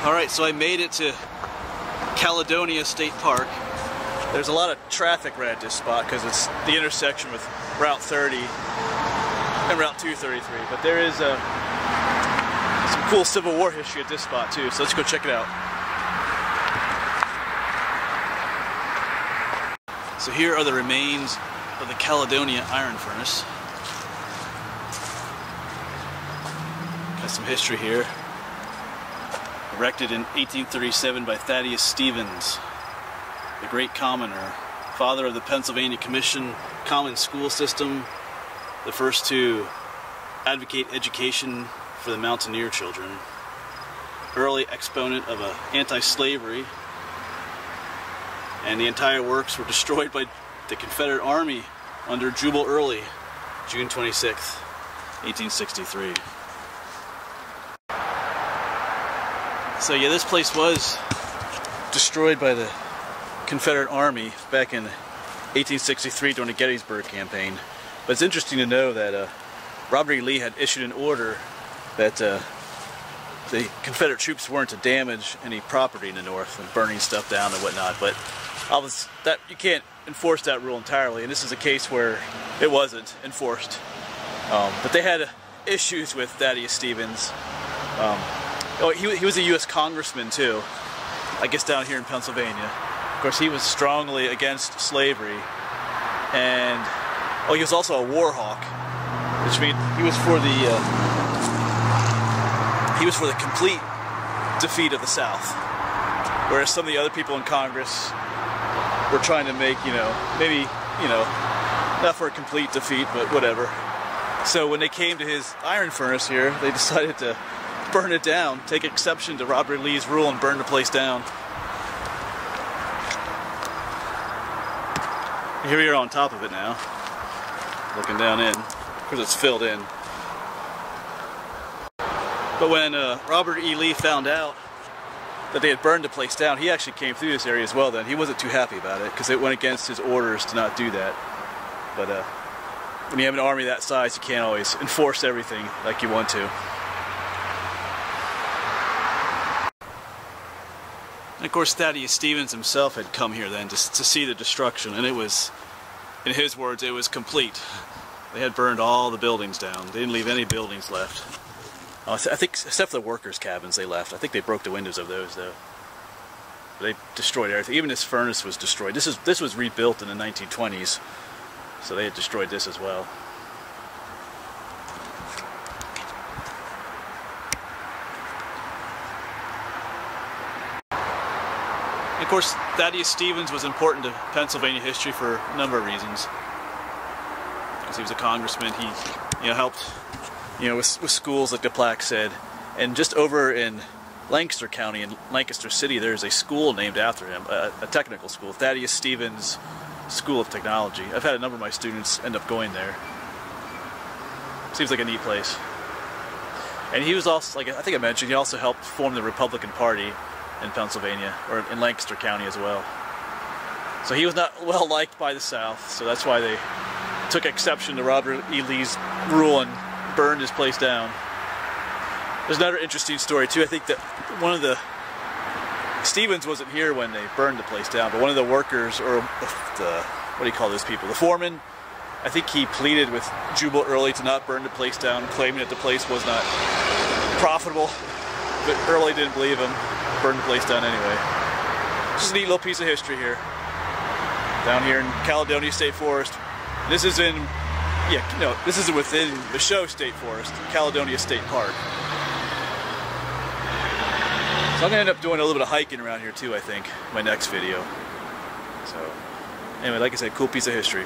Alright, so I made it to Caledonia State Park. There's a lot of traffic right at this spot because it's the intersection with Route 30 and Route 233. But there is some cool Civil War history at this spot too, so let's go check it out. So here are the remains of the Caledonia iron furnace. Got some history here. Erected in 1837 by Thaddeus Stevens, the great commoner, father of the Pennsylvania Commission Common School System, the first to advocate education for the mountaineer children, early exponent of anti-slavery, and the entire works were destroyed by the Confederate Army under Jubal Early, June 26, 1863. So yeah, this place was destroyed by the Confederate Army back in 1863 during the Gettysburg campaign. But it's interesting to know that Robert E. Lee had issued an order that the Confederate troops weren't to damage any property in the North and burning stuff down and whatnot. But that you can't enforce that rule entirely, and this is a case where it wasn't enforced. But they had issues with Thaddeus Stevens. He was a U.S. congressman too, I guess down here in Pennsylvania. Of course, he was strongly against slavery, and he was also a war hawk, which means he was for the complete defeat of the South, whereas some of the other people in Congress were trying to make, maybe, not for a complete defeat, but whatever. So when they came to his iron furnace here, they decided to burn it down, take exception to Robert Lee's rule and burn the place down. Here we are on top of it now, looking down in, because it's filled in. But when Robert E. Lee found out that they had burned the place down, he actually came through this area as well then. He wasn't too happy about it, because it went against his orders to not do that. But when you have an army that size, you can't always enforce everything like you want to. And of course, Thaddeus Stevens himself had come here then to see the destruction, and it was, in his words, it was complete. They had burned all the buildings down. They didn't leave any buildings left. I think, except for the workers' cabins, they left. I think they broke the windows of those, though. But they destroyed everything. Even this furnace was destroyed. This was rebuilt in the 1920s, so they had destroyed this as well. Of course, Thaddeus Stevens was important to Pennsylvania history for a number of reasons. Because he was a congressman, he helped with schools, like the plaque said. And just over in Lancaster County, in Lancaster City, there's a school named after him, a technical school, Thaddeus Stevens School of Technology. I've had a number of my students end up going there. Seems like a neat place. And he was also, like I think I mentioned, he also helped form the Republican Party in Pennsylvania, or in Lancaster County as well. So he was not well liked by the South, so that's why they took exception to Robert E. Lee's rule and burned his place down. There's another interesting story too. I think that Stevens wasn't here when they burned the place down, but one of the workers, or what do you call those people? The foreman, I think he pleaded with Jubal Early to not burn the place down, claiming that the place was not profitable, but Early didn't believe him. Burned the place down anyway. Just a neat little piece of history here. Down here in Caledonia State Forest. This is in, this isn't within the show State Forest, Caledonia State Park. So I'm going to end up doing a little bit of hiking around here too, I think, in my next video. So, anyway, like I said, cool piece of history.